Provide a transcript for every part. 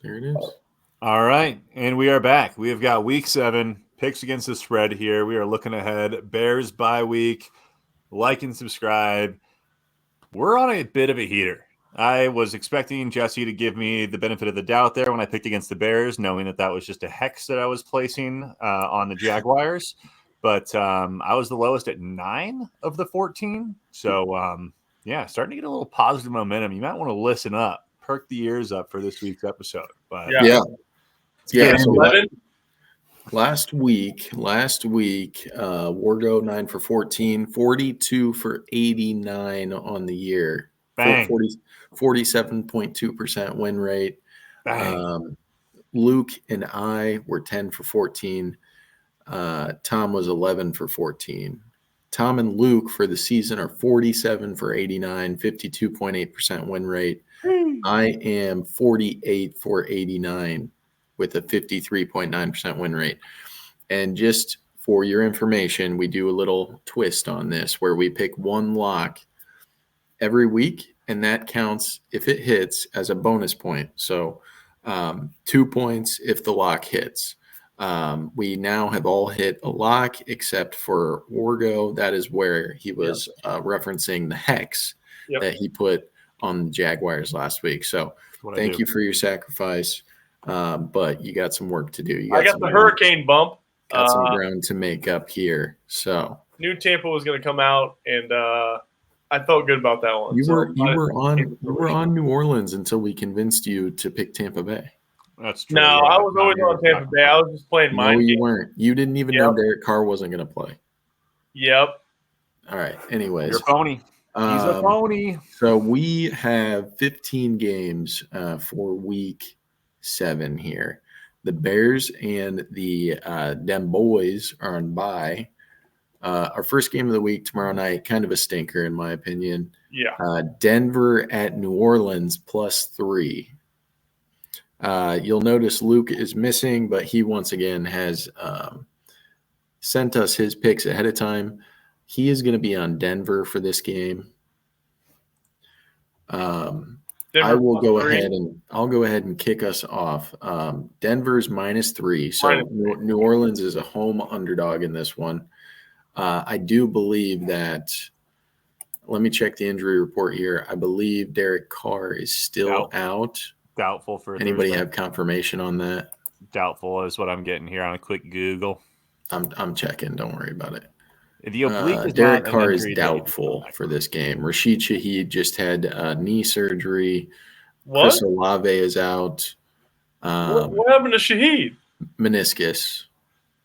There it is. All right, and we are back. We have got Week 7 picks against the spread here. We are looking ahead. Bears bye week. Like and subscribe. We're on a bit of a heater. I was expecting Jesse to give me the benefit of the doubt there when I picked against the Bears, knowing that was just a hex that I was placing on the Jaguars. But I was the lowest at 9 of the 14. So, starting to get a little positive momentum. You might want to listen up, perk the ears up for this week's episode. But Yeah. So last week, Wargo 9 for 14, 42 for 89 on the year. Bang. 47.2% win rate. Luke and I were 10 for 14. Tom was 11 for 14. Tom and Luke for the season are 47 for 89, 52.8% win rate. I am 48 for 89 with a 53.9% win rate. And just for your information, we do a little twist on this where we pick one lock every week, and that counts if it hits as a bonus point. So 2 points if the lock hits. We now have all hit a lock except for Wargo. That is where he was referencing the hex that he put on the Jaguars last week. So thank you for your sacrifice, but you got some work to do. I got the hurricane bump. Got some ground to make up here. So knew Tampa was going to come out, and I felt good about that one. You were on New Orleans until we convinced you to pick Tampa Bay. That's true. No, I was always on Tampa Bay. I was just playing mind games. No, you weren't. You didn't even know Derek Carr wasn't going to play. Yep. All right. Anyways. You're a phony. He's a phony. So we have 15 games for week 7 here. The Bears and the Dem Boys are on bye. Our first game of the week tomorrow night, kind of a stinker in my opinion. Yeah. Denver at New Orleans +3. You'll notice Luke is missing, but he once again has sent us his picks ahead of time. He is going to be on Denver for this game. I'll go ahead and kick us off. Denver's -3, so New Orleans is a home underdog in this one. I do believe that. Let me check the injury report here. I believe Derek Carr is still out. Doubtful for anybody Thursday. Have confirmation on that? Doubtful is what I'm getting here on a quick Google. I'm checking. Don't worry about it. The oblique is Derek Carr is doubtful for this game. Rashid Shaheed just had knee surgery. What? Chris Olave is out. What happened to Shaheed? Meniscus.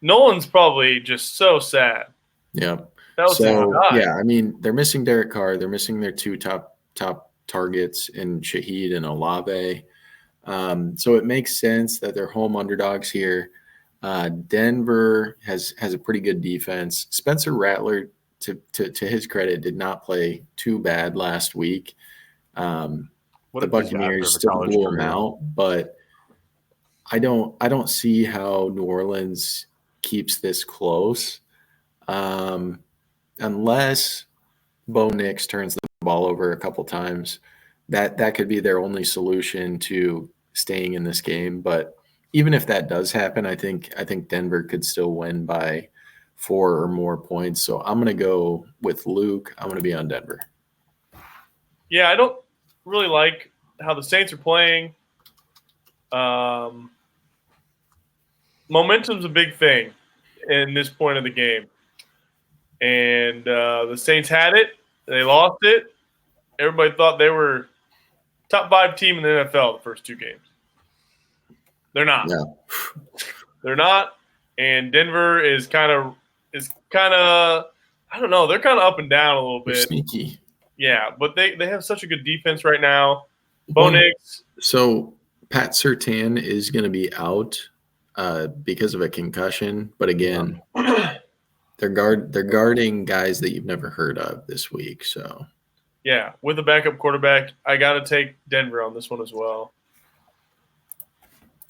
Nolan's probably just so sad. Yep. I mean, they're missing Derek Carr. They're missing their two top targets in Shaheed and Olave. So it makes sense that they're home underdogs here. Denver has a pretty good defense. Spencer Rattler, to his credit, did not play too bad last week. The Buccaneers still blew him out, but I don't see how New Orleans keeps this close unless Bo Nix turns the ball over a couple times. That could be their only solution to staying in this game. But even if that does happen, I think Denver could still win by 4 or more points. So I'm going to go with Luke. I'm going to be on Denver. Yeah, I don't really like how the Saints are playing. Momentum's a big thing in this point of the game. And the Saints had it. They lost it. Everybody thought they were top 5 team in the NFL the first 2 games. They're not. No. They're not. And Denver is kind of I don't know, they're kind of up and down a little bit. They're sneaky. Yeah, but they have such a good defense right now. Bo Nix. So Pat Surtain is going to be out because of a concussion, but again, they're guarding guys that you've never heard of this week. So yeah, with a backup quarterback, I got to take Denver on this one as well.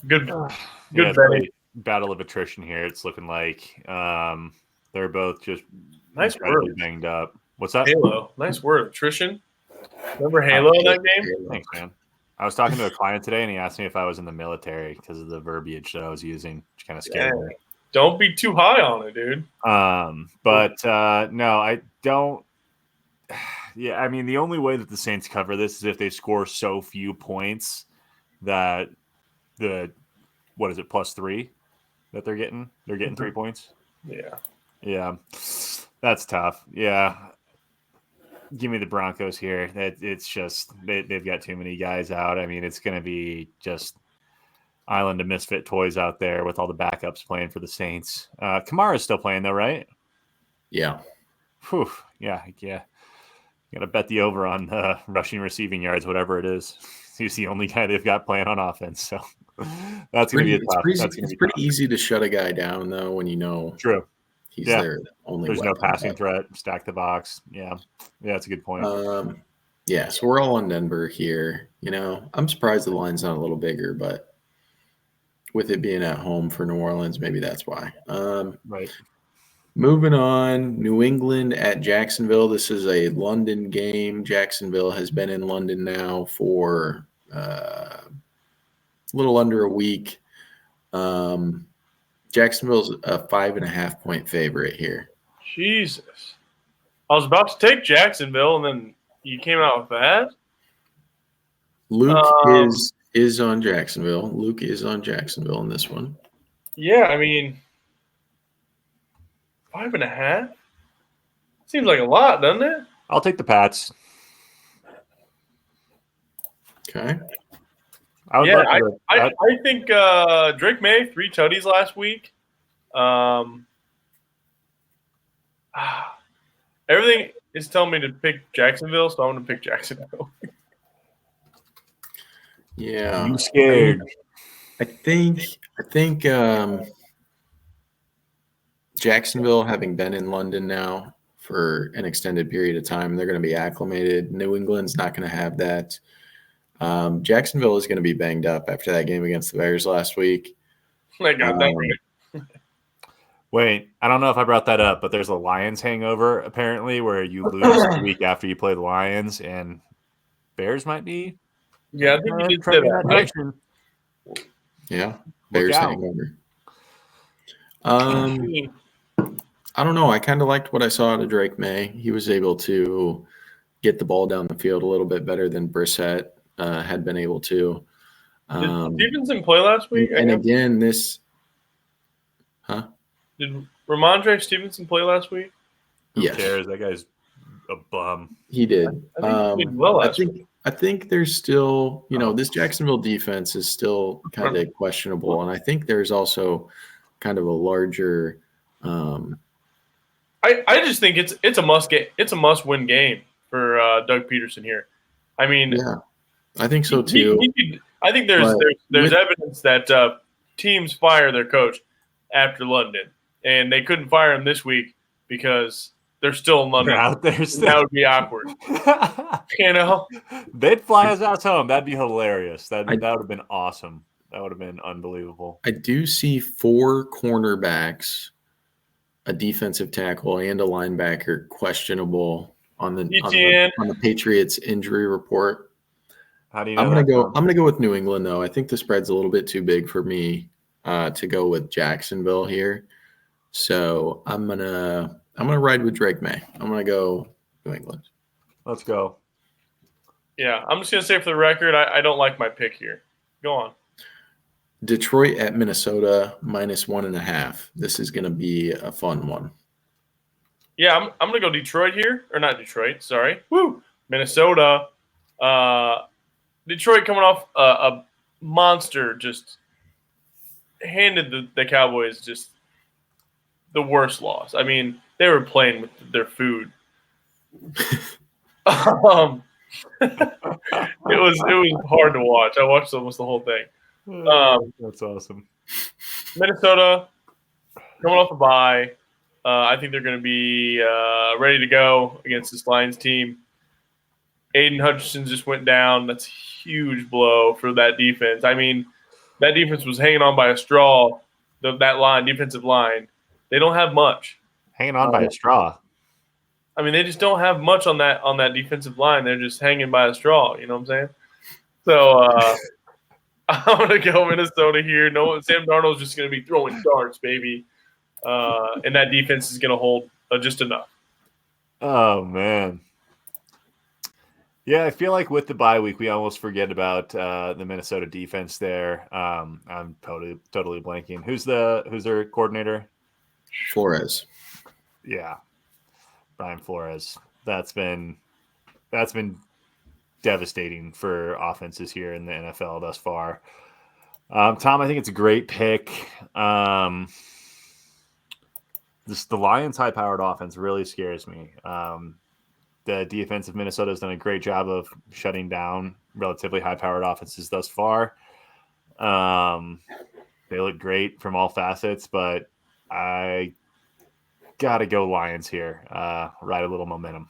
Good betting. Battle of attrition here. It's looking like they're both just nice word banged up. What's that? Halo. Nice word. Attrition. Remember Halo in that game? Thanks, man. I was talking to a client today, and he asked me if I was in the military because of the verbiage that I was using, which kind of scared me. Don't be too high on it, dude. No, I don't. Yeah, I mean, the only way that the Saints cover this is if they score so few points that what is it, +3 that they're getting? They're getting 3 points. Yeah, that's tough. Yeah, give me the Broncos here. It's just they've got too many guys out. I mean, it's going to be just island of misfit toys out there with all the backups playing for the Saints. Kamara's still playing though, right? Yeah. Whew. Yeah. Got to bet the over on rushing, receiving yards, whatever it is. He's the only guy they've got playing on offense, so that's going to be tough. It's pretty easy to shut a guy down though when you know. True. He's their only. There's no passing threat. Stack the box. Yeah, that's a good point. Yeah, so we're all on Denver here. You know, I'm surprised the line's not a little bigger, but with it being at home for New Orleans, maybe that's why. Right. Moving on, New England at Jacksonville. This is a London game. Jacksonville has been in London now for a little under a week. Jacksonville's a 5.5-point favorite here. Jesus. I was about to take Jacksonville, and then you came out with that? Luke is on Jacksonville. Luke is on Jacksonville in this one. Yeah, I mean, 5.5? Seems like a lot, doesn't it? I'll take the Pats. Okay. I think Drake May, 3 tutties last week. Everything is telling me to pick Jacksonville, so I'm going to pick Jacksonville. Yeah. I'm scared. I think Jacksonville, having been in London now for an extended period of time, they're going to be acclimated. New England's not going to have that. Jacksonville is going to be banged up after that game against the Bears last week. They got that right. Wait, I don't know if I brought that up, but there's a Lions hangover apparently where you lose the week after you play the Lions, and Bears might be. Yeah, I think you did say that. Right? Yeah, Bears hangover. I don't know. I kind of liked what I saw out of Drake May. He was able to get the ball down the field a little bit better than Brissett had been able to. Did Stevenson play last week? And again, Did Ramondre Stevenson play last week? Who cares? That guy's a bum. He did. I think he played well last week. I think there's still, this Jacksonville defense is still kind of questionable. And I think there's also kind of a larger I just think it's a must get. It's a must win game for Doug Peterson here. I mean, yeah, I think so too. I think there's evidence that teams fire their coach after London, and they couldn't fire him this week because they're still in London. They're out there. That would be awkward. They'd fly his ass home. That'd be hilarious. That would have been awesome. That would have been unbelievable. I do see 4 cornerbacks, a defensive tackle, and a linebacker questionable on the Patriots injury report. How do you know? I'm gonna go with New England though. I think the spread's a little bit too big for me to go with Jacksonville here. So I'm gonna ride with Drake May. I'm gonna go New England. Let's go. Yeah, I'm just gonna say for the record, I don't like my pick here. Go on. Detroit at Minnesota -1.5. This is going to be a fun one. Yeah, I'm going to go Detroit here. Or not Detroit, sorry. Woo! Minnesota. Detroit coming off a monster, just handed the Cowboys just the worst loss. I mean, they were playing with their food. It was hard to watch. I watched almost the whole thing. That's awesome. Minnesota coming off a bye. I think they're going to be ready to go against this Lions team. Aiden Hutchinson just went down. That's a huge blow for that defense. I mean, that defense was hanging on by a straw. That defensive line, they don't have much. Hanging on by a straw. I mean, they just don't have much on that defensive line. They're just hanging by a straw. You know what I'm saying? So I'm going to go Minnesota here. No, Sam Darnold's just going to be throwing darts, baby. And that defense is going to hold just enough. Oh, man. Yeah, I feel like with the bye week, we almost forget about the Minnesota defense there. I'm totally blanking. Who's their coordinator? Flores. Yeah, Brian Flores. That's been devastating for offenses here in the NFL thus far. Tom, I think it's a great pick. The Lions' high-powered offense really scares me. The defense of Minnesota has done a great job of shutting down relatively high-powered offenses thus far. They look great from all facets, but I got to go Lions here. Ride a little momentum.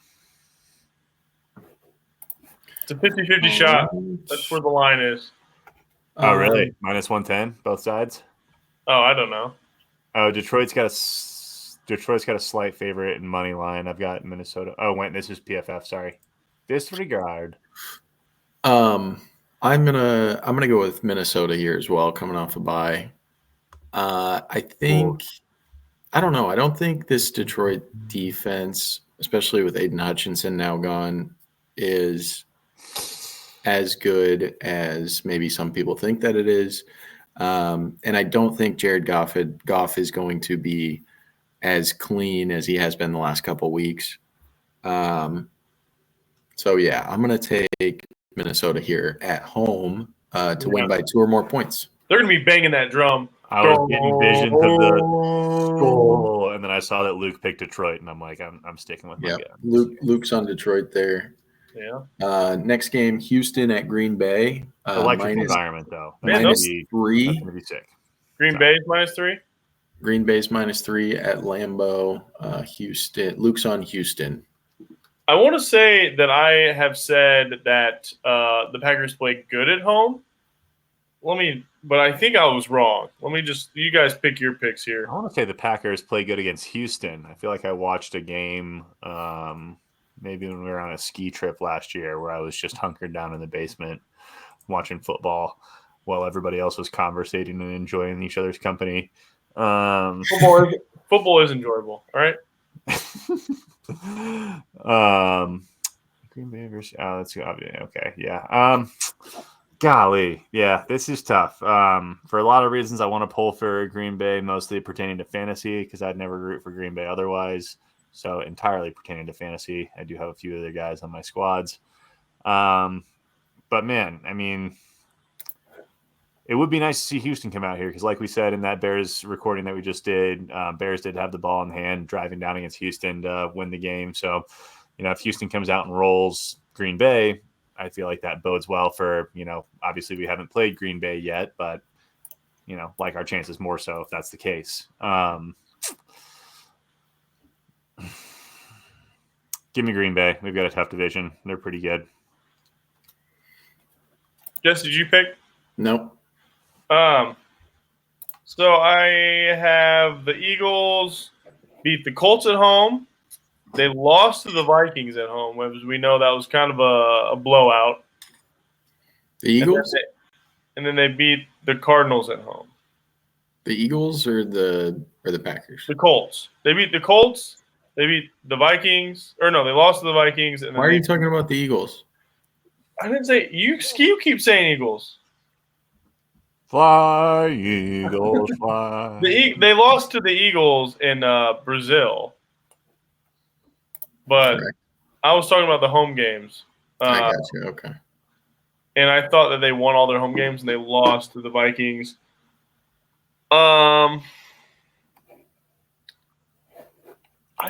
It's a 50-50 shot. That's where the line is. Oh, really? Minus 110, both sides? Oh, I don't know. Oh, Detroit's got a slight favorite in money line. I've got Minnesota. Oh, wait, this is PFF. Sorry, disregard. I'm gonna go with Minnesota here as well, coming off a bye. I think I don't know. I don't think this Detroit defense, especially with Aiden Hutchinson now gone, is as good as maybe some people think that it is. And I don't think Jared Goff is going to be as clean as he has been the last couple of weeks. So yeah, I'm going to take Minnesota here at home to win by 2 or more points. They're going to be banging that drum. I was getting visions of the goal, and then I saw that Luke picked Detroit, and I'm like, I'm sticking with my guns. Luke's on Detroit there. Yeah. Next game, Houston at Green Bay. Electric environment, though. -3. That's going to be sick. Green Bay's -3? Green Bay's -3 at Lambeau. Houston. Luke's on Houston. I want to say that I have said that the Packers play good at home. But I think I was wrong. You guys pick your picks here. I want to say the Packers play good against Houston. I feel like I watched a game maybe when we were on a ski trip last year where I was just hunkered down in the basement watching football while everybody else was conversating and enjoying each other's company. Football is enjoyable, all right? Green Bay versus that's okay, yeah. Golly, yeah, this is tough. For a lot of reasons, I want to pull for Green Bay, mostly pertaining to fantasy, because I'd never root for Green Bay otherwise. So entirely pertaining to fantasy, I do have a few other guys on my squads. But man, I mean, it would be nice to see Houston come out here because, like we said in that Bears recording that we just did, Bears did have the ball in hand driving down against Houston to win the game. So, if Houston comes out and rolls Green Bay, I feel like that bodes well for, obviously we haven't played Green Bay yet, but, like our chances more so if that's the case. Give me Green Bay. We've got a tough division. They're pretty good. Jess, did you pick? Nope. So I have the Eagles beat the Colts at home. They lost to the Vikings at home, as we know that was kind of a blowout. The Eagles? And then they beat the Cardinals at home. The Eagles or the Packers? The Colts. They beat the Colts. They beat the Vikings. Or no, they lost to the Vikings. And then Why are you talking about the Eagles? I didn't say – you keep saying Eagles. Fly, Eagles, fly. They lost to the Eagles in Brazil. But correct. I was talking about the home games. I got you. Okay. And I thought that they won all their home games and they lost to the Vikings. I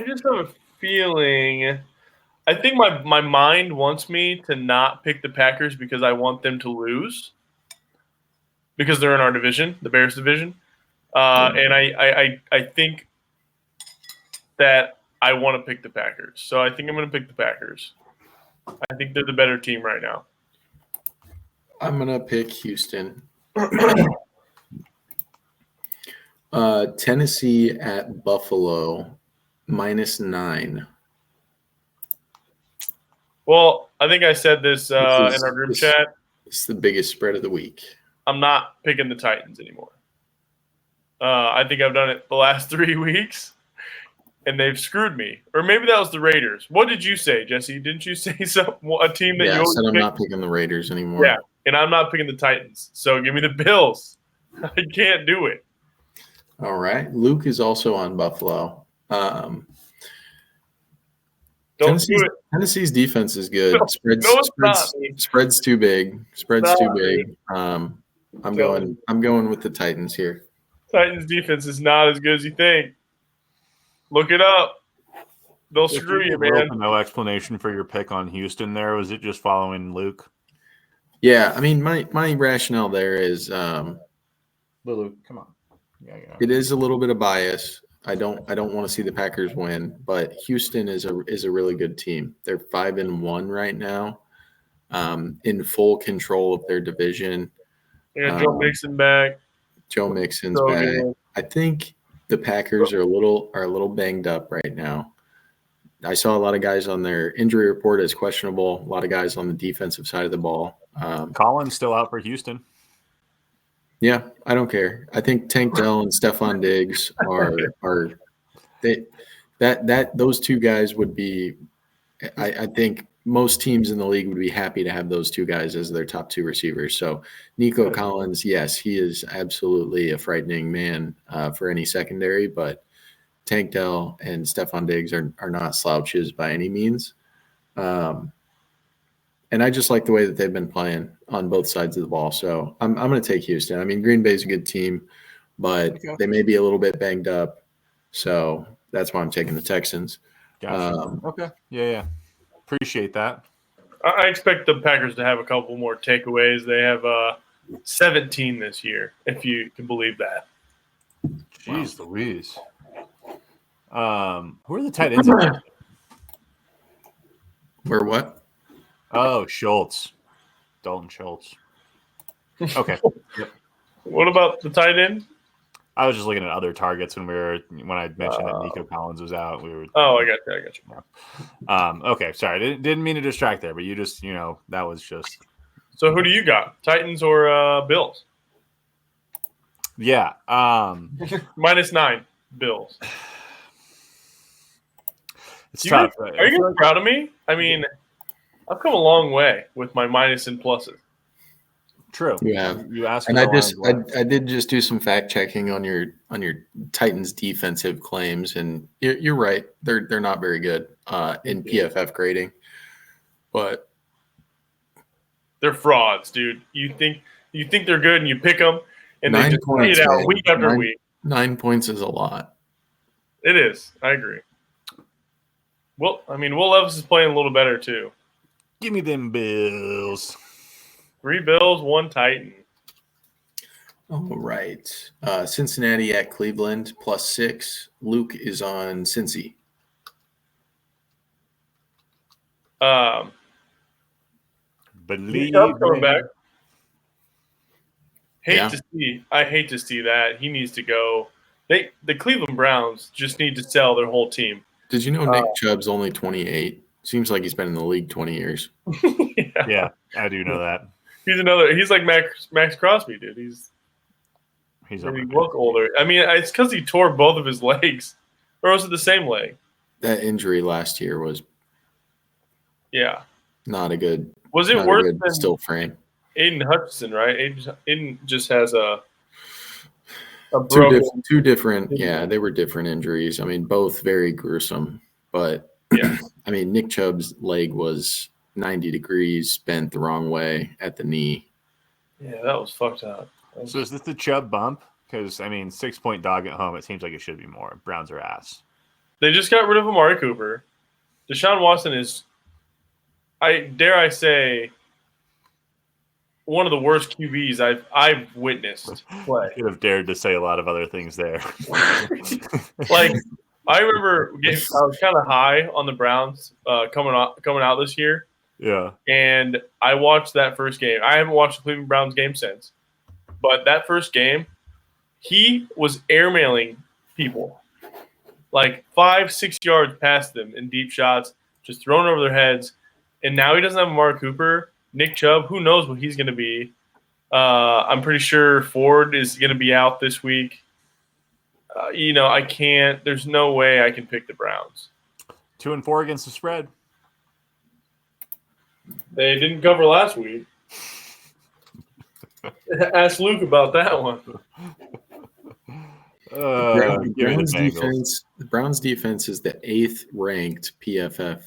just have a feeling. I think my mind wants me to not pick the Packers because I want them to lose. Because they're in our division, the Bears division. And I think that I want to pick the Packers. So I think I'm going to pick the Packers. I think they're the better team right now. I'm going to pick Houston. Tennessee at Buffalo, -9. Well, I think I said this in our group chat. It's the biggest spread of the week. I'm not picking the Titans anymore. I think I've done it the last 3 weeks, and they've screwed me. Or maybe that was the Raiders. What did you say, Jesse? Didn't you say a team that Yeah, you I always said I'm pick? not picking the Raiders anymore. Yeah, and I'm not picking the Titans. So give me the Bills. I can't do it. All right. Luke is also on Buffalo. Don't do it. Tennessee's defense is good. No, it's not. Spread's too big. Spread's Not, too big. I'm going with the Titans here. Titans defense is not as good as you think. Look it up. They'll screw you, man. No explanation for your pick on Houston there. Was it just following Luke? Yeah, I mean, my rationale there is Luke, come on. Yeah. It is a little bit of bias. I don't want to see the Packers win, but Houston is a really good team. They're 5-1 right now, in full control of their division. Yeah, Joe Mixon back. Joe Mixon's So back. good. I think the Packers are a little banged up right now. I saw a lot of guys on their injury report as questionable. A lot of guys on the defensive side of the ball. Collins still out for Houston. Yeah, I don't care. I think Tank Dell and Stephon Diggs those two guys would be. I think most teams in the league would be happy to have those two guys as their top 2 receivers. So Nico Collins, yes, he is absolutely a frightening man for any secondary, but Tank Dell and Stephon Diggs are not slouches by any means. And I just like the way that they've been playing on both sides of the ball. So I'm going to take Houston. I mean, Green Bay's a good team, but they may be a little bit banged up. So that's why I'm taking the Texans. Gotcha. Okay. Yeah. Appreciate that. I expect the Packers to have a couple more takeaways. They have 17 this year, if you can believe that. Jeez Louise. Who are the tight ends again? Where what? Oh, Schultz. Dalton Schultz. Okay. Yep. What about the tight end? I was just looking at other targets when I mentioned that Nico Collins was out. I got you. Okay, sorry. Didn't mean to distract there, but you just, that was just. So who do you got? Titans or Bills? Yeah. -9 Bills. It's tough. Are you guys proud of me? I mean, I've come a long way with my minus and pluses. True. Yeah. You asked me. And I did just do some fact checking on your Titans defensive claims, and you're right. They're not very good in PFF grading, but they're frauds, dude. You think they're good, and you pick them, and they just play it out week after week. 9 points is a lot. It is. I agree. Well, I mean, Will Levis is playing a little better too. Give me them Bills. 3 Bills, 1 Titan. All right. Cincinnati at Cleveland +6. Luke is on Cincy. Believe coming back. I hate to see that. He needs to go. The Cleveland Browns just need to sell their whole team. Did you know Nick Chubb's only 28? Seems like he's been in the league 20 years. Yeah, I do know that. He's like Max Crosby, dude. He's he look older. I mean, it's because he tore both of his legs, or was it the same leg? That injury last year was not a good. Was it worse than still frame? Aiden Hutchinson, right? Aiden just has a two different. Yeah, they were different injuries. I mean, both very gruesome. But I mean, Nick Chubb's leg was 90 degrees, bent the wrong way at the knee. Yeah, that was fucked up. So is this the Chubb bump? Because, I mean, 6-point dog at home, it seems like it should be more. Browns are ass. They just got rid of Amari Cooper. Deshaun Watson is, I say, one of the worst QBs I've witnessed play. You could have dared to say a lot of other things there. Like, I remember I was kind of high on the Browns coming out this year. Yeah. And I watched that first game. I haven't watched the Cleveland Browns game since. But that first game, he was airmailing people. Like 5-6 yards past them in deep shots, just thrown over their heads. And now he doesn't have Amari Cooper. Nick Chubb, who knows what he's going to be. I'm pretty sure Ford is going to be out this week. I can't. There's no way I can pick the Browns. 2-4 against the spread. They didn't cover last week. Ask Luke about that one. The Browns defense is the 8th ranked PFF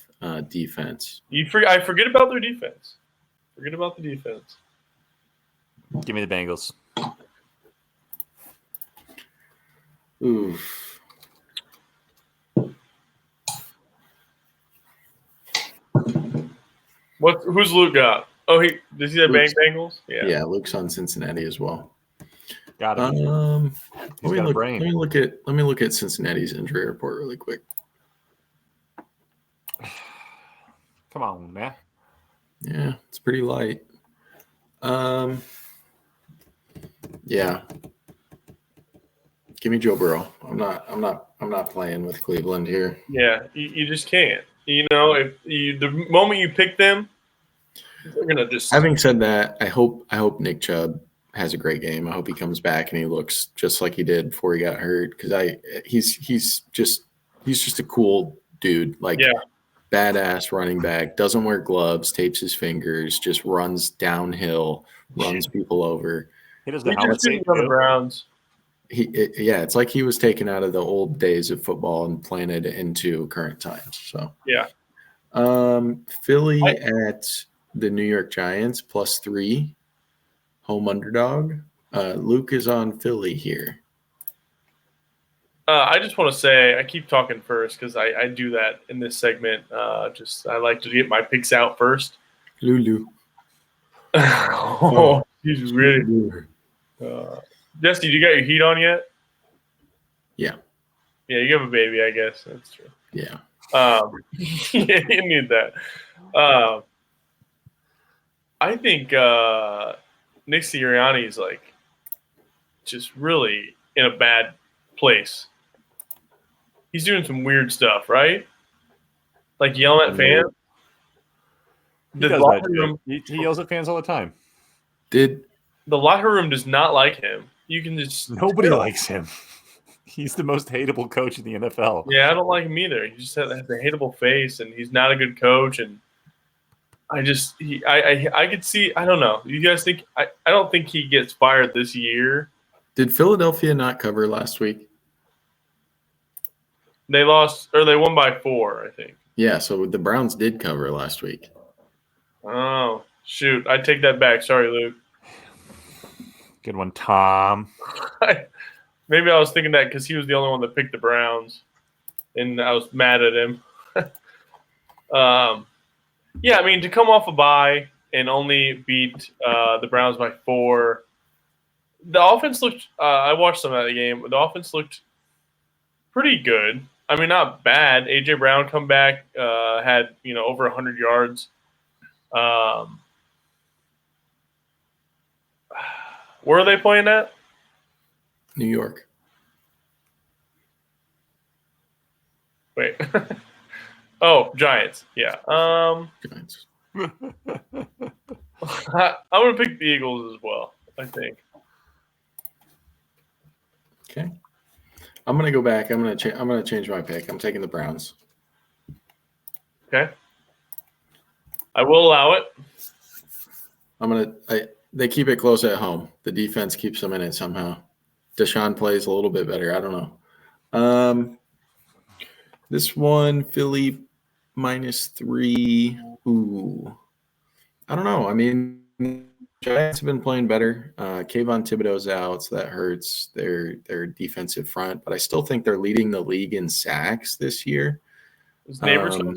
defense. I forget about their defense. Forget about the defense. Give me the Bengals. Oof. Who's Luke got? Oh, does he have Bengals? Yeah, Luke's on Cincinnati as well. Got it. Let me look at Cincinnati's injury report really quick. Come on, man. Yeah, it's pretty light. Yeah. Give me Joe Burrow. I'm not playing with Cleveland here. Yeah, you just can't. If the moment you pick them, they're gonna just. Having said that, I hope Nick Chubb has a great game. I hope he comes back and he looks just like he did before he got hurt. Because he's just a cool dude. Badass running back, doesn't wear gloves, tapes his fingers, just runs downhill, runs people over. He does the helmet tape on the Browns. It's like he was taken out of the old days of football and planted into current times. So yeah. Philly at the New York Giants +3, home underdog. Luke is on Philly here. I just want to say I keep talking first because I do that in this segment. I like to get my picks out first. Lulu. Oh, he's really. Jesse, you got your heat on yet? Yeah. Yeah, you have a baby, I guess. That's true. Yeah. Yeah, you need that. I think Nick Sirianni is just really in a bad place. He's doing some weird stuff, right? Like yelling at fans. He yells at fans all the time. The locker room does not like him. You can just nobody likes him. He's the most hateable coach in the NFL. Yeah, I don't like him either. He just has a hateable face, and he's not a good coach. And I could see. I don't know. You guys think? I don't think he gets fired this year. Did Philadelphia not cover last week? They lost, or they won by 4, I think. Yeah, so the Browns did cover last week. Oh, shoot. I take that back. Sorry, Luke. Good one, Tom. Maybe I was thinking that because he was the only one that picked the Browns, and I was mad at him. Yeah, I mean, to come off a bye and only beat the Browns by 4, the offense looked I watched some of that game. The offense looked pretty good. I mean, not bad. A.J. Brown come back, had, over 100 yards. Where are they playing at? New York. Wait. Oh, Giants. Yeah. Giants. I'm going to pick the Eagles as well, I think. Okay. I'm going to go back. I'm going to change my pick. I'm taking the Browns. Okay. I will allow it. They keep it close at home. The defense keeps them in it somehow. Deshaun plays a little bit better. I don't know. This one, Philly -3. Ooh. I don't know. I mean, Giants have been playing better. Kayvon Thibodeau's out, so that hurts their defensive front. But I still think they're leading the league in sacks this year. Is Neighbors okay?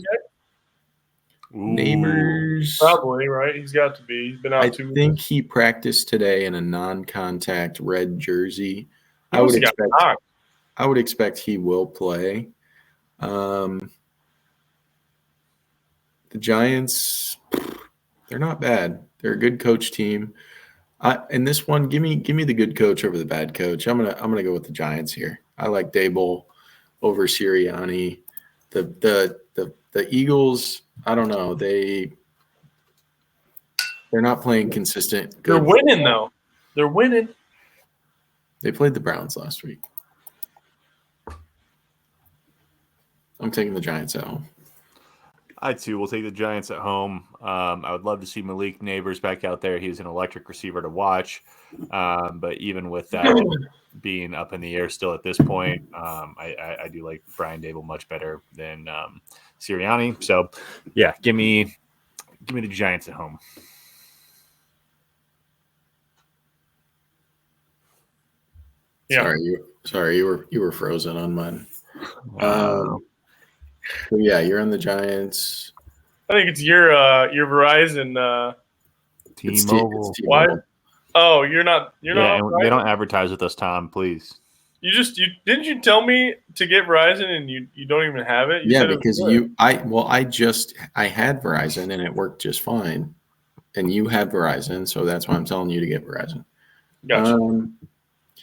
Neighbors. Probably, right? He's got to be. He's been out 2 weeks. I think he practiced today in a non-contact red jersey. I would expect he will play. The Giants, they're not bad. They're a good coach team. In this one, give me the good coach over the bad coach. I'm gonna go with the Giants here. I like Dable over Sirianni. The Eagles, I don't know. They're not playing consistent. They're Good winning, football. though. They're winning. They played the Browns last week. I'm taking the Giants at home. I, too, will take the Giants at home. I would love to see Malik Neighbors back out there. He's an electric receiver to watch. But even with that being up in the air still at this point, I do like Brian Dable much better than Sirianni. So, yeah, give me the Giants at home. Yeah. Sorry, you were frozen on mine. So yeah, you're on the Giants. I think it's your Verizon. T-Mobile. It's Why? T-Mobile. Oh, you're not. You're Yeah, not. and they don't advertise with us, Tom. Please. You didn't you tell me to get Verizon and you don't even have it? You Yeah, said it was because good. I had Verizon and it worked just fine, and you had Verizon, so that's why I'm telling you to get Verizon. Gotcha.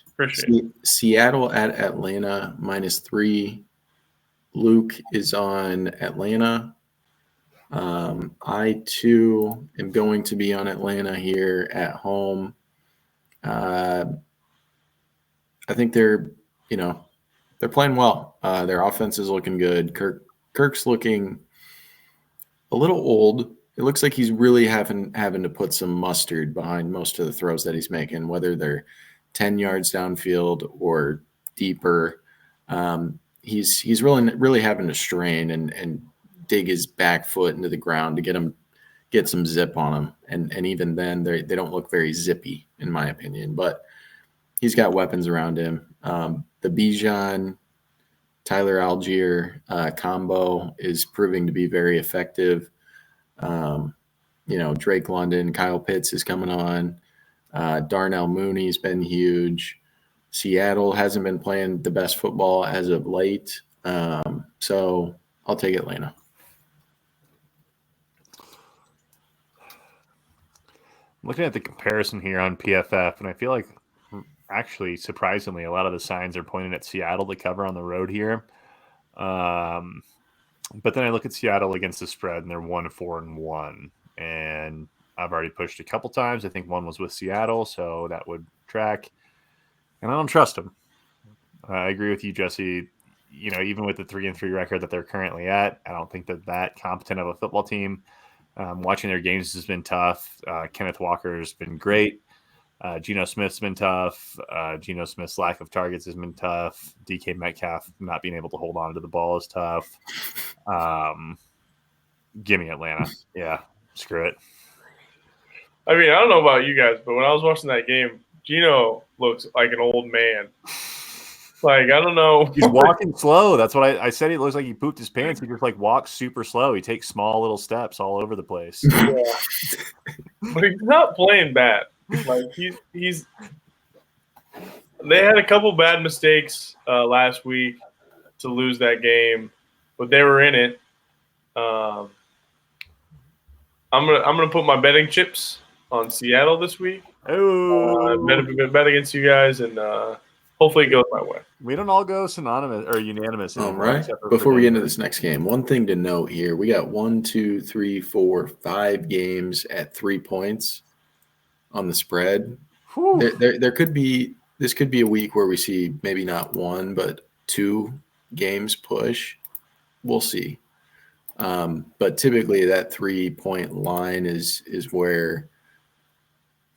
Appreciate it. Seattle at Atlanta -3. Luke is on Atlanta. I too am going to be on Atlanta here at home. I think they're playing well. Their offense is looking good. Kirk's looking a little old. It looks like he's really having to put some mustard behind most of the throws that he's making, whether they're 10 yards downfield or deeper. He's really having to strain and dig his back foot into the ground to get some zip on him. And even then, they don't look very zippy, in my opinion. But he's got weapons around him. The Bijan, Tyler Algier combo is proving to be very effective. Drake London, Kyle Pitts is coming on. Darnell Mooney's been huge. Seattle hasn't been playing the best football as of late. So I'll take Atlanta. I'm looking at the comparison here on PFF, and I feel like actually, surprisingly, a lot of the signs are pointing at Seattle to cover on the road here. But then I look at Seattle against the spread, and they're 1-4-1. And I've already pushed a couple times. I think one was with Seattle, so that would track. And I don't trust them. I agree with you, Jesse. Even with the 3-3 record that they're currently at, I don't think that competent of a football team. Watching their games has been tough. Kenneth Walker's been great. Geno Smith's been tough. Geno Smith's lack of targets has been tough. DK Metcalf not being able to hold on to the ball is tough. Give me Atlanta. Yeah, screw it. I mean, I don't know about you guys, but when I was watching that game, Geno looks like an old man. Like, I don't know. He's walking slow. That's what I said. He looks like he pooped his pants. He just walks super slow. He takes small little steps all over the place. Yeah. But he's not playing bad. Like he's. They had a couple bad mistakes last week to lose that game, but they were in it. I'm gonna put my betting chips on Seattle this week. Bet against you guys, and hopefully it goes my way. We don't all go synonymous or unanimous. All right. Before we get into this next game, one thing to note here: we got 1, 2, 3, 4, 5 games at 3 points on the spread. There could be a week where we see maybe not 1 but 2 games push. We'll see. But typically that 3-point line is where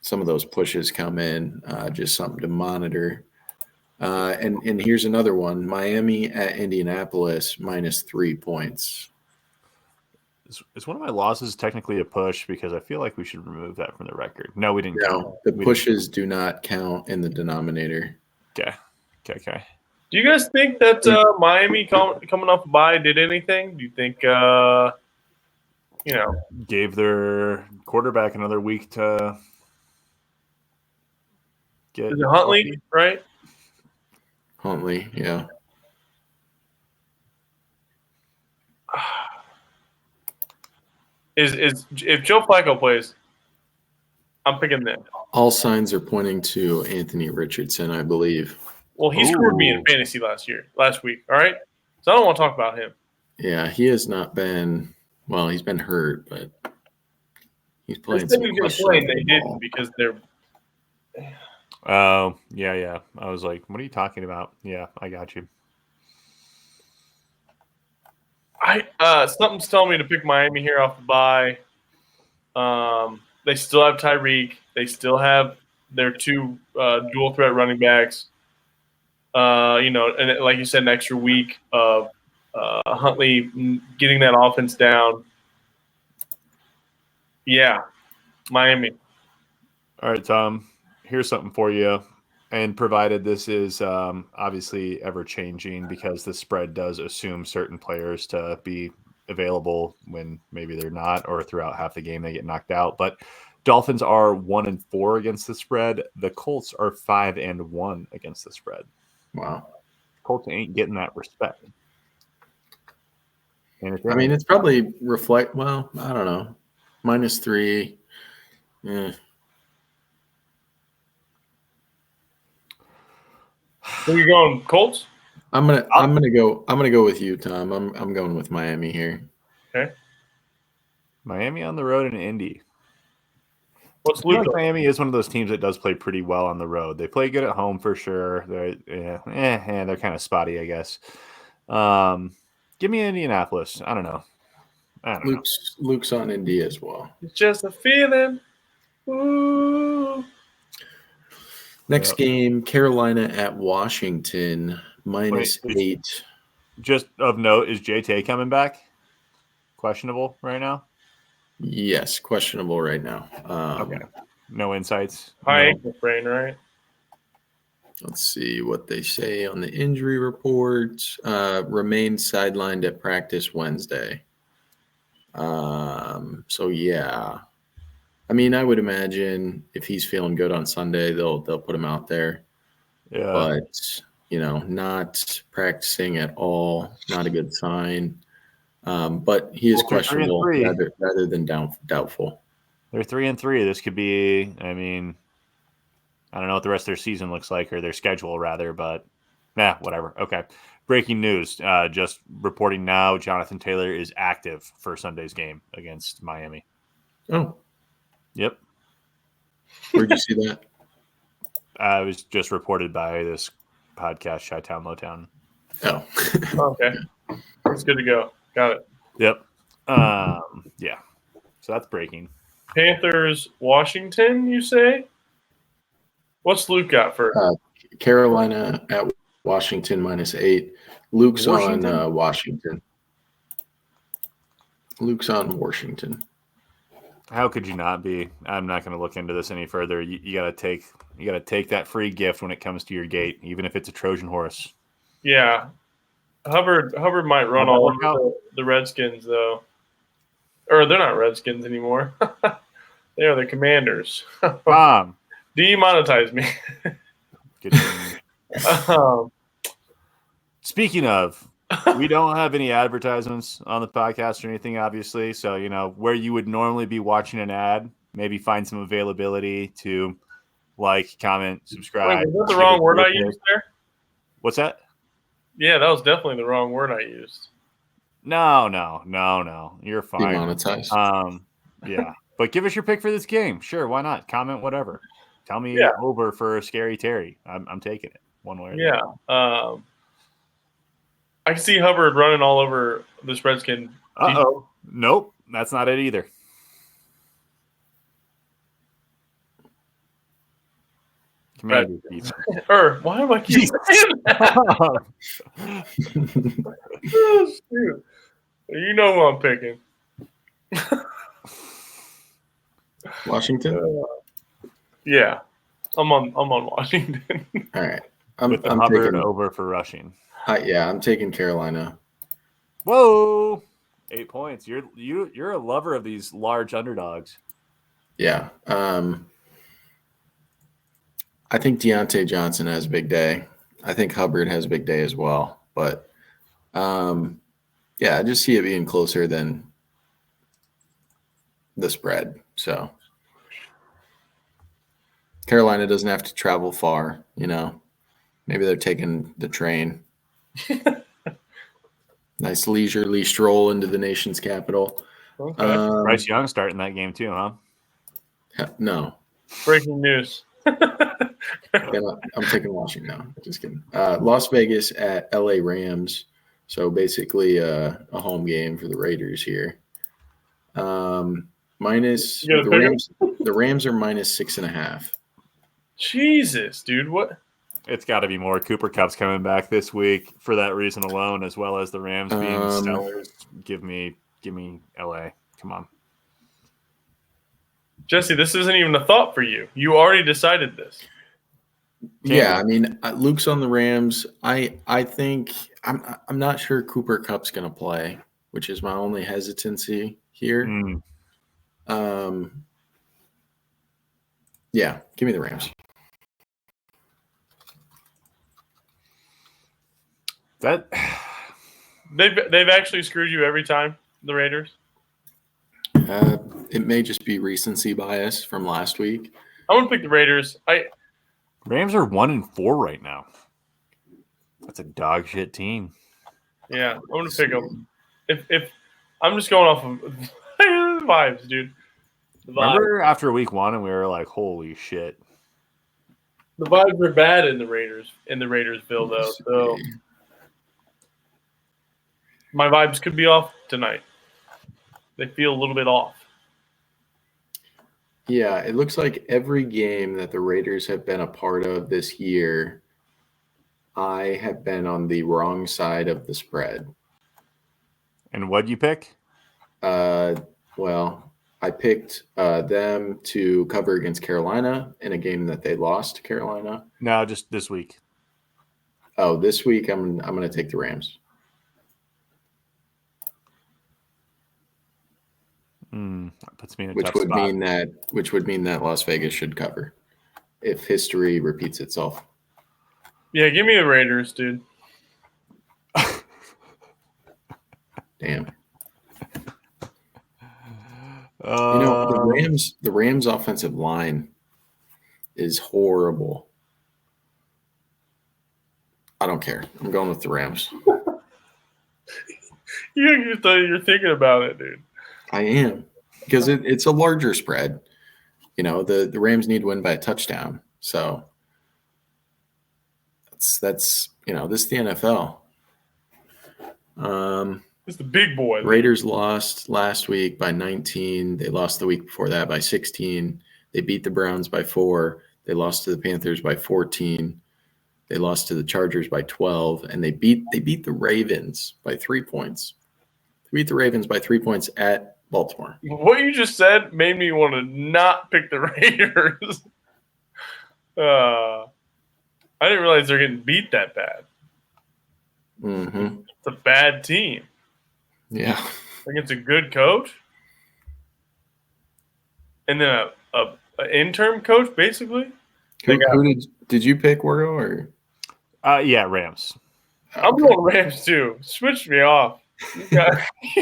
some of those pushes come in. Just something to monitor. And here's another one: Miami at Indianapolis -3 points. Is one of my losses technically a push? Because I feel like we should remove that from the record. No, we didn't. No, the pushes do not count in the denominator. Okay. Do you guys think that Miami coming off a bye did anything? Do you think gave their quarterback another week to get? Is it Huntley, right? Huntley, yeah. Is if Joe Flacco plays, I'm picking them. All signs are pointing to Anthony Richardson, I believe. Well, he screwed me in fantasy last week. All right, so I don't want to talk about him. Yeah, he has not been. Well, he's been hurt, but He's They playing said some he was going to play, and they questionable ball. didn't because they're. Oh, yeah. I was like, what are you talking about? Yeah, I got you. Something's telling me to pick Miami here off the bye. They still have Tyreek. They still have their two dual threat running backs. And like you said, an extra week of Huntley getting that offense down. Yeah, Miami. All right, Tom, here's something for you. And provided this is obviously ever changing because the spread does assume certain players to be available when maybe they're not, or throughout half the game they get knocked out. But Dolphins are 1-4 against the spread. The Colts are 5-1 against the spread. Wow. Colts ain't getting that respect. And I mean, it's probably reflect. Well, I don't know. -3. Yeah. Who are you going, Colts? I'm gonna go with you, Tom. I'm going with Miami here. Okay. Miami on the road in Indy. What's I feel Luke? like Miami is one of those teams that does play pretty well on the road. They play good at home for sure. They're kind of spotty, I guess. Give me Indianapolis. I don't know. Luke's on Indy as well. It's just a feeling. Ooh. Next game, Carolina at Washington, -8. Just of note, is JT coming back? Questionable right now? Yes, questionable right now. Okay. No insights? High No. ankle sprain, right? Let's see what they say on the injury report. Remains sidelined at practice Wednesday. So yeah. I mean, I would imagine if he's feeling good on Sunday, they'll put him out there. Yeah. But not practicing at all, not a good sign. But he is questionable rather than doubtful. They're 3-3. This could be. I mean, I don't know what the rest of their season looks like, or their schedule rather, but whatever. Okay. Breaking news. Just reporting now. Jonathan Taylor is active for Sunday's game against Miami. Oh. Yep. Where'd you see that? It was just reported by this podcast, Chi-Town Lowtown. Oh. Okay. It's good to go. Got it. Yep. Yeah. So that's breaking. Panthers, Washington, you say? What's Luke got for? Carolina at Washington -8. Luke's on Washington. Luke's on Washington. How could you not be? I'm not going to look into this any further. You got to take that free gift when it comes to your gate, even if it's a Trojan horse. Yeah, Hubbard might run all over the Redskins though, or they're not Redskins anymore. They are the Commanders. Demonetize me. Speaking of, we don't have any advertisements on the podcast or anything, obviously. So, where you would normally be watching an ad, maybe find some availability to like, comment, subscribe. Wait, was that the wrong word I used there? What's that? Yeah, that was definitely the wrong word I used. No. You're fine. Demonetized. Yeah. But give us your pick for this game. Sure, why not? Comment whatever. Tell me over for Scary Terry. I'm taking it one way or the other. I can see Hubbard running all over this Redskin. Uh-oh. Nope, that's not it either. Commander defense. Why am I keep saying that? Oh, shoot. You know who I'm picking. Washington? Yeah. I'm on Washington. All right. With the Hubbard over for rushing. I'm taking Carolina. Whoa. 8 points. You're a lover of these large underdogs. Yeah. I think Deontay Johnson has a big day. I think Hubbard has a big day as well. But I just see it being closer than the spread. So Carolina doesn't have to travel far, Maybe they're taking the train. Nice leisurely stroll into the nation's capital. Okay. Bryce Young starting that game too, huh? No. Breaking news. I'm taking Washington now. Just kidding. Las Vegas at LA Rams. So basically a home game for the Raiders here. Minus You the gotta pick 'em? Rams. The Rams are minus 6.5. Jesus, dude. What? It's got to be more. Cooper Cup's coming back this week for that reason alone, as well as the Rams being sellers. Give me LA. Come on. Jesse, this isn't even a thought for you. You already decided this. Yeah, I mean, Luke's on the Rams. I think I'm not sure Cooper Cup's going to play, which is my only hesitancy here. Yeah, give me the Rams. That they've actually screwed you every time, the Raiders. It may just be recency bias from last week. I'm gonna pick the Raiders. Rams are 1-4 right now. That's a dog shit team. Yeah, I'm gonna pick them. If I'm just going off of the vibes, dude. The vibes. Remember after week 1 and we were like, holy shit. The vibes are bad in the Raidersville though. So my vibes could be off tonight. They feel a little bit off. Yeah, it looks like every game that the Raiders have been a part of this year, I have been on the wrong side of the spread. And what'd you pick? Well, I picked them to cover against Carolina in a game that they lost to Carolina. No, just this week. Oh, this week I'm going to take the Rams. That puts me in a Which tough would spot. mean that Las Vegas should cover if history repeats itself. Yeah, give me the Raiders, dude. Damn. The Rams offensive line is horrible. I don't care. I'm going with the Rams. You're thinking about it, dude. I am, because it's a larger spread. The Rams need to win by a touchdown. So that's this is the NFL. It's the big boy. Raiders lost last week by 19. They lost the week before that by 16. They beat the Browns by 4. They lost to the Panthers by 14. They lost to the Chargers by 12, and they beat the Ravens by 3 points. They beat the Ravens by 3 points at Baltimore. What you just said made me want to not pick the Raiders. I didn't realize they're getting beat that bad. Mm-hmm. It's a bad team. Yeah. Against a good coach. And then an interim coach, basically. Who did you pick, Wargo? Or? Yeah, Rams. I'm going Rams too. Switch me off. You're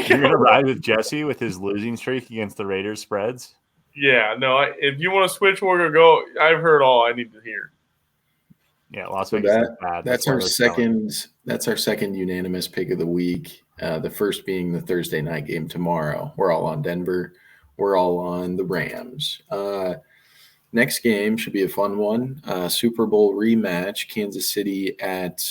going to ride with Jesse with his losing streak against the Raiders spreads? Yeah, no. If you want to switch, we're going to go. I've heard all I need to hear. Yeah, Las Vegas is bad. That's our second. That's our second unanimous pick of the week. The first being the Thursday night game tomorrow. We're all on Denver. We're all on the Rams. Next game should be a fun one. Super Bowl rematch. Kansas City at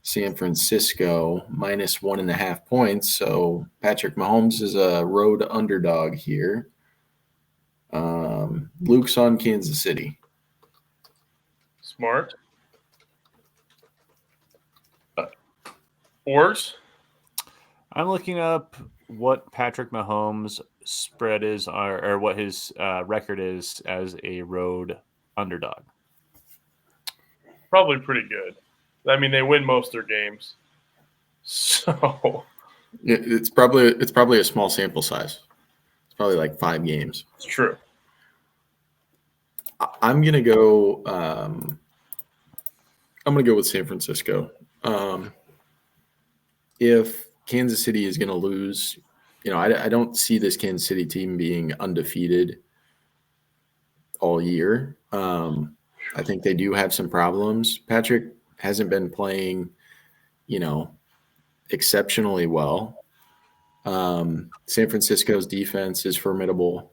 San Francisco, minus 1.5 points. So Patrick Mahomes is a road underdog here. Luke's on Kansas City. Smart. Wargs? I'm looking up what Patrick Mahomes' spread is, or what his record is as a road underdog. Probably pretty good. I mean, they win most of their games. So it's probably a small sample size. It's probably like 5 games. It's true. I'm gonna go. I'm gonna go with San Francisco. If Kansas City is going to lose, I don't see this Kansas City team being undefeated all year. I think they do have some problems. Patrick hasn't been playing, exceptionally well. San Francisco's defense is formidable.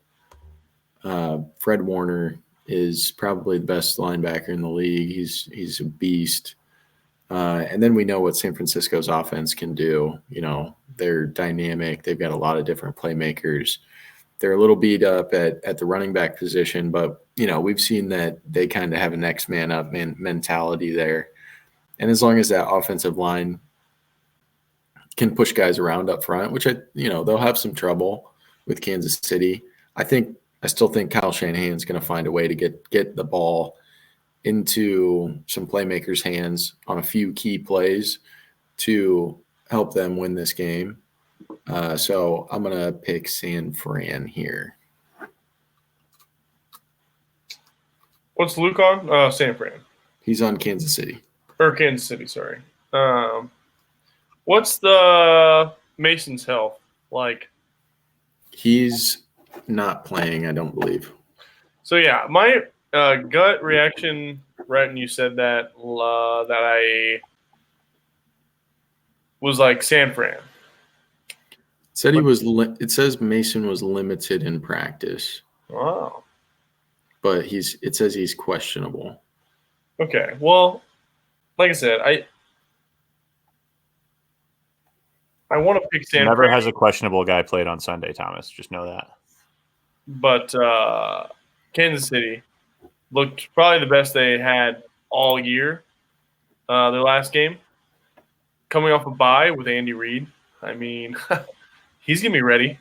Fred Warner is probably the best linebacker in the league. He's a beast. And then we know what San Francisco's offense can do. You know, they're dynamic. They've got a lot of different playmakers. They're a little beat up at the running back position, but, you know, we've seen that they kind of have a next man up mentality there. And as long as that offensive line can push guys around up front, which they'll have some trouble with Kansas City. I still think Kyle Shanahan's going to find a way to get the ball into some playmakers' hands on a few key plays to help them win this game. So I'm going to pick San Fran here. What's Luke on? San Fran. He's on Kansas City. Or Kansas City, sorry. What's the Mason's health like? He's not playing, I don't believe. So, yeah, my gut reaction right when you said that that I was like San Fran. It says Mason was limited in practice. Wow. But it says he's questionable. Okay. Well, like I said, I want to pick San Fran. Never has a questionable guy played on Sunday, Thomas. Just know that. But Kansas City looked probably the best they had all year. Their last game, coming off a bye with Andy Reid. I mean, he's going to be ready.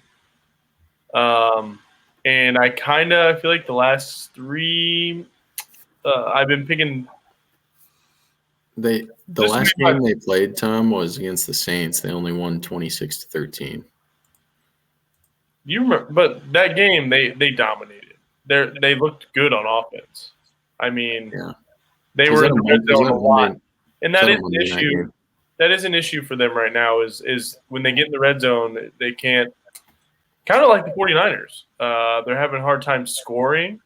And I kind of feel like the last three, I've been picking. The last game they played, Tom, was against the Saints. They only won 26-13. You remember, but that game they dominated. They looked good on offense. I mean, they were in the red zone a lot, and that is an issue. That is an issue for them right now. Is when they get in the red zone, they can't. Kind of like the 49ers. They're having a hard time scoring,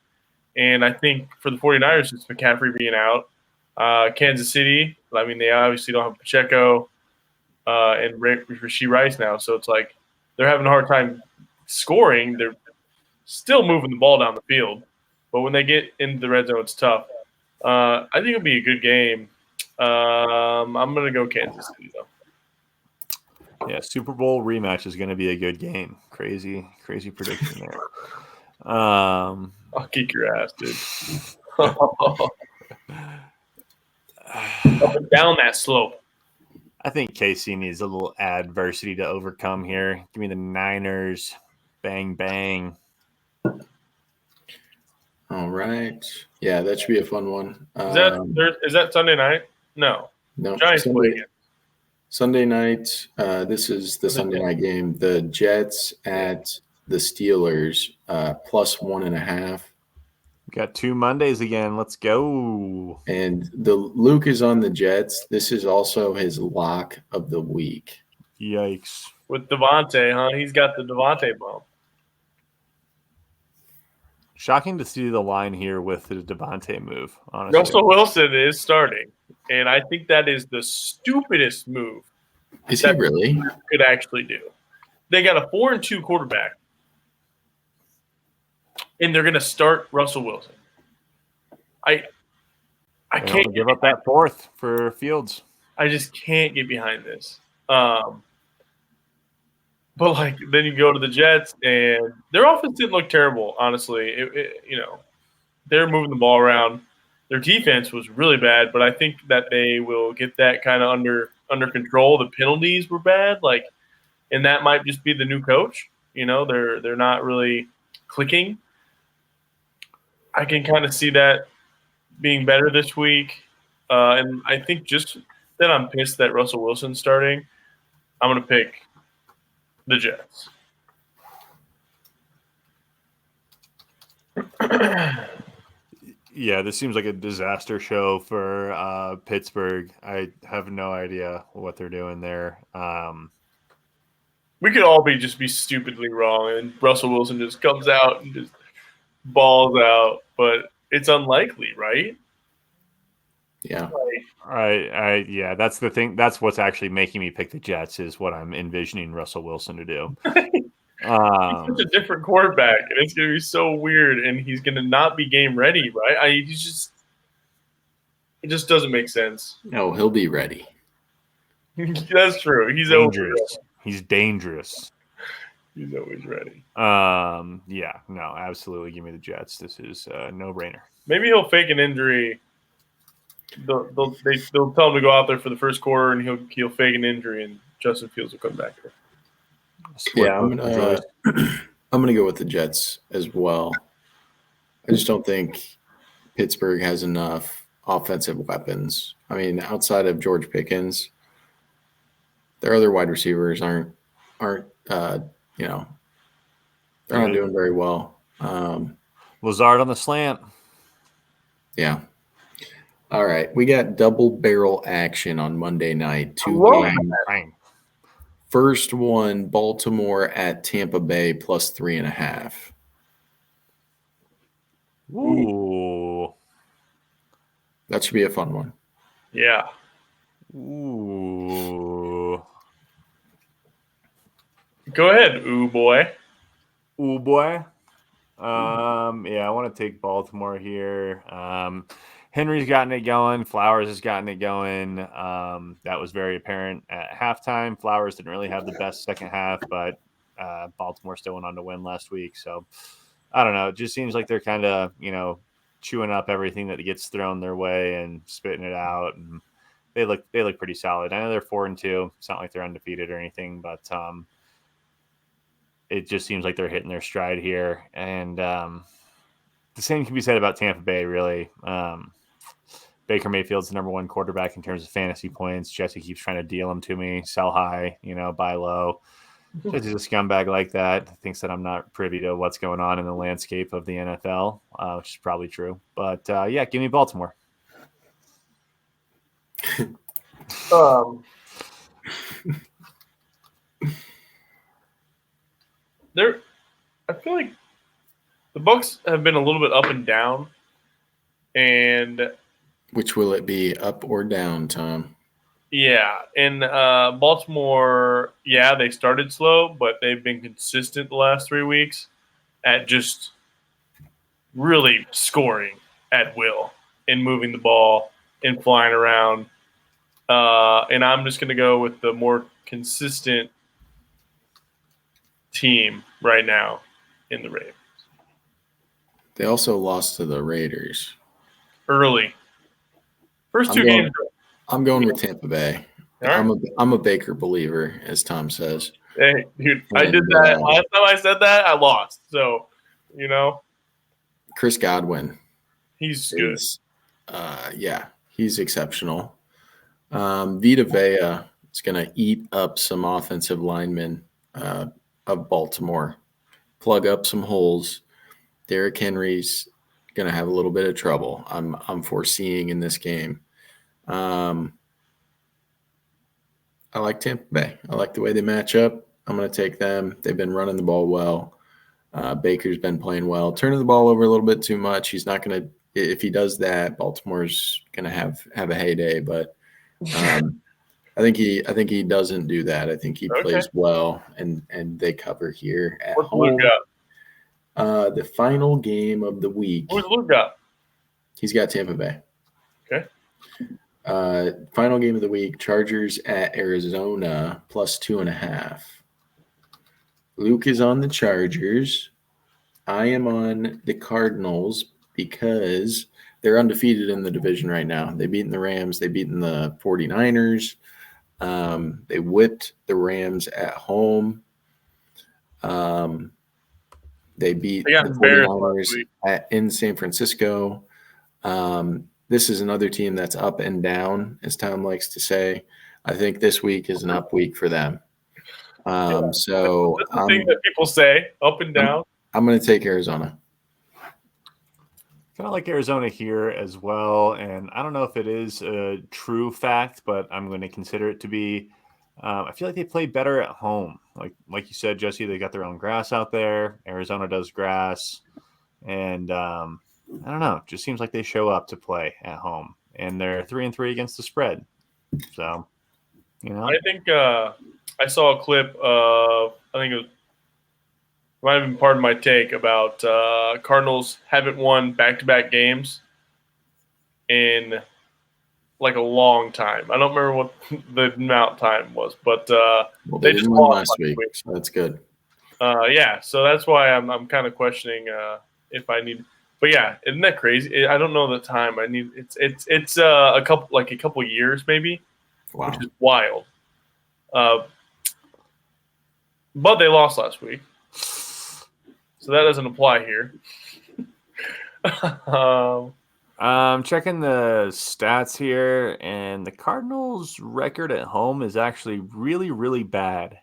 and I think for the 49ers, it's McCaffrey being out. Kansas City, I mean, they obviously don't have Pacheco and Rashee Rice now, so it's like they're having a hard time scoring. They're still moving the ball down the field, but when they get into the red zone, it's tough. I think it'll be a good game. I'm going to go Kansas City, though. Yeah, Super Bowl rematch is going to be a good game. Crazy prediction there. I'll kick your ass, dude. Up and down that slope. I think KC needs a little adversity to overcome here. Give me the Niners. Bang, bang. All right. Yeah, that should be a fun one. Is that Sunday night? No. Giants play again. Sunday night. This is the Sunday night game. The Jets at the Steelers, +1.5. We got 2 Mondays again. Let's go. And Luke is on the Jets. This is also his lock of the week. Yikes. With Devontae, huh? He's got the Devontae bump. Shocking to see the line here with the Devontae move, honestly. Russell Wilson is starting, and I think that is the stupidest move. Is he really? Could actually do. They got a 4-2 quarterback, and they're going to start Russell Wilson. I can't give up that fourth for Fields. I just can't get behind this. But then you go to the Jets, and their offense didn't look terrible, honestly. They're moving the ball around. Their defense was really bad, but I think that they will get that kind of under control. The penalties were bad, and that might just be the new coach. They're not really clicking. I can kind of see that being better this week, and I think just that I'm pissed that Russell Wilson's starting. I'm going to pick the Jets. Yeah, this seems like a disaster show for Pittsburgh. I have no idea what they're doing there. We could all be stupidly wrong, and Russell Wilson just comes out and just balls out, but it's unlikely, right? Yeah. Yeah, that's the thing. That's what's actually making me pick the Jets is what I'm envisioning Russell Wilson to do. He's such a different quarterback, and it's going to be so weird, and he's going to not be game ready, right? It just doesn't make sense. No, he'll be ready. That's true. He's dangerous. He's dangerous. He's always ready. Yeah, no, absolutely. Give me the Jets. This is a no-brainer. Maybe he'll fake an injury. They'll tell him to go out there for the first quarter, and he'll fake an injury, and Justin Fields will come back there. Yeah, I'm gonna go with the Jets as well. I just don't think Pittsburgh has enough offensive weapons. I mean, outside of George Pickens, their other wide receivers aren't they're not doing very well. Lazard on the slant. Yeah. All right, we got double barrel action on Monday night. Two games. First one, Baltimore at Tampa Bay plus 3.5. Ooh. That should be a fun one. Yeah. Ooh. Go ahead, ooh boy. Ooh boy. Yeah, I want to take Baltimore here. Henry's gotten it going. Flowers has gotten it going. That was very apparent at halftime. Flowers didn't really have the best second half, but Baltimore still went on to win last week. So I don't know. It just seems like they're kind of, chewing up everything that gets thrown their way and spitting it out. And they look pretty solid. I know they're 4-2. It's not like they're undefeated or anything, but it just seems like they're hitting their stride here. And the same can be said about Tampa Bay, really. Baker Mayfield's the number one quarterback in terms of fantasy points. Jesse keeps trying to deal him to me. Sell high, buy low. Jesse's a scumbag like that. Thinks that I'm not privy to what's going on in the landscape of the NFL, which is probably true. But, yeah, give me Baltimore. I feel like the Bucs have been a little bit up and down, and which will it be, up or down, Tom? Yeah, in Baltimore, yeah, they started slow, but they've been consistent the last 3 weeks at just really scoring at will and moving the ball and flying around. And I'm just going to go with the more consistent team right now in the Ravens. They also lost to the Raiders. Early. First two games. I'm going with Tampa Bay. Right. I'm a Baker believer, as Tom says. Hey, dude, I did that. Last time I said that, I lost. So, Chris Godwin. He's good. Yeah, he's exceptional. Vita Vea is going to eat up some offensive linemen of Baltimore, plug up some holes. Derrick Henry's going to have a little bit of trouble. I'm foreseeing in this game. I like Tampa Bay. I like the way they match up. I'm going to take them. They've been running the ball well. Baker's been playing well. Turning the ball over a little bit too much. He's not going to. If he does that, Baltimore's going to have a heyday. But I think he doesn't do that. I think he plays well, and they cover here at What's home. Luke got? The final game of the week. Who's Luke got? He's got Tampa Bay. Okay. Final game of the week, Chargers at Arizona plus 2.5. Luke is on the Chargers. I am on the Cardinals because they're undefeated in the division right now. They've beaten the Rams. They've beaten the 49ers. They whipped the Rams at home. They beat the 49ers in San Francisco. This is another team that's up and down, as Tom likes to say. I think this week is an up week for them. So that's the thing that people say, up and down. I'm going to take Arizona. Kind of like Arizona here as well. And I don't know if it is a true fact, but I'm going to consider it to be. I feel like they play better at home. Like you said, Jesse, they got their own grass out there. Arizona does grass. And I don't know. It just seems like they show up to play at home. And they're 3-3 against the spread. So, I think I saw a clip of, I think it was might have been part of my take about Cardinals haven't won back-to-back games in like a long time. I don't remember what the amount of time was, but they just didn't win lost last week, so that's good. Yeah, so that's why I'm kind of questioning if I need. But yeah, isn't that crazy? I don't know the time. I need it's a couple years maybe, Wow. which is wild. But they lost last week, so that doesn't apply here. Checking the stats here, and the Cardinals' record at home is actually really, really bad.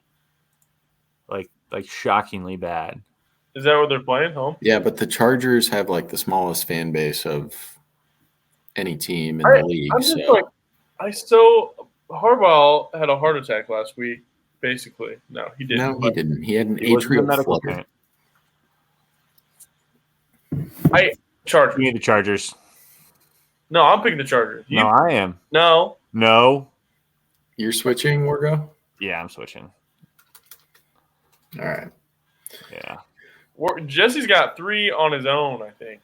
Like shockingly bad. Is that what they're playing home? Yeah, but the Chargers have like the smallest fan base of any team in the league. I'm just like, Harbaugh had a heart attack last week. Basically, no, he didn't. No, he didn't. He had an He was in the atrial medical flutter. tent. Chargers. Give me the Chargers. No, I'm picking the Chargers. No, I am. No. You're switching, Wargo? Yeah, I'm switching. All right. Yeah. Jesse's got 3 on his own, I think.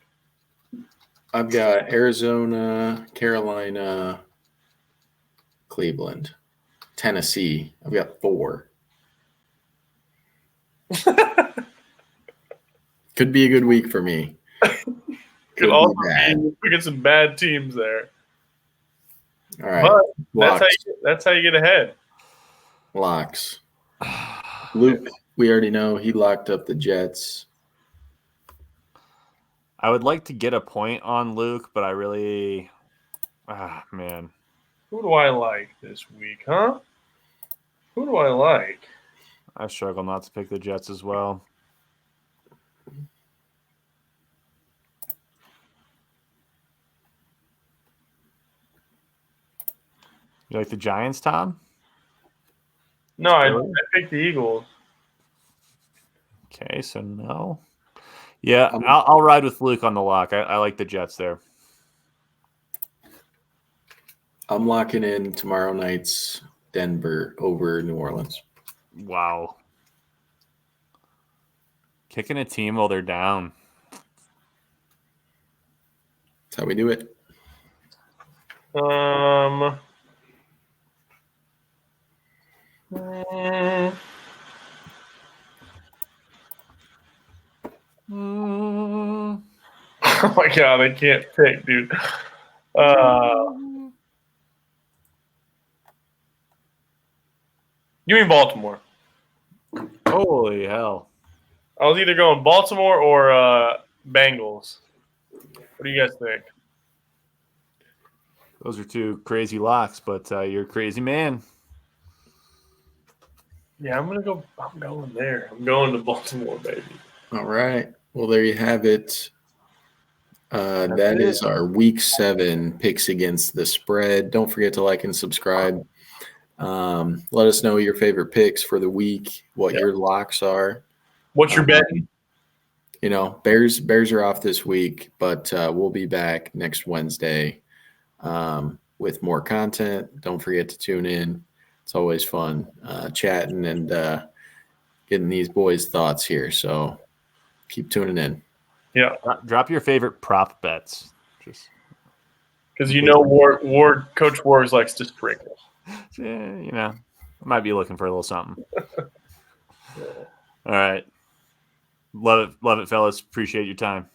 I've got Arizona, Carolina, Cleveland, Tennessee. I've got 4. Could be a good week for me. Could also be picking some bad teams there. All right. But that's how you get ahead. Locks. Luke, we already know he locked up the Jets. I would like to get a point on Luke, but I really man. Who do I like this week, huh? Who do I like? I struggle not to pick the Jets as well. You like the Giants, Tom? No, I picked the Eagles. Okay, so no. Yeah, I'll ride with Luke on the lock. I like the Jets there. I'm locking in tomorrow night's Denver over New Orleans. Wow. Kicking a team while they're down. That's how we do it. Oh my god, I can't pick, dude. You mean Baltimore? Holy hell! I was either going Baltimore or Bengals. What do you guys think? Those are 2 crazy locks, but you're a crazy man. Yeah, I'm going there. I'm going to Baltimore, baby. All right. Well, there you have it. That is our week 7 picks against the spread. Don't forget to like and subscribe. Let us know your favorite picks for the week, what your locks are. What's your betting? You know, Bears are off this week, but we'll be back next Wednesday with more content. Don't forget to tune in. It's always fun chatting and getting these boys' thoughts here. So keep tuning in. Yeah. Drop your favorite prop bets. Just because Coach Wargs likes to sprinkle. Yeah, you know, I might be looking for a little something. All right. Love it, fellas. Appreciate your time.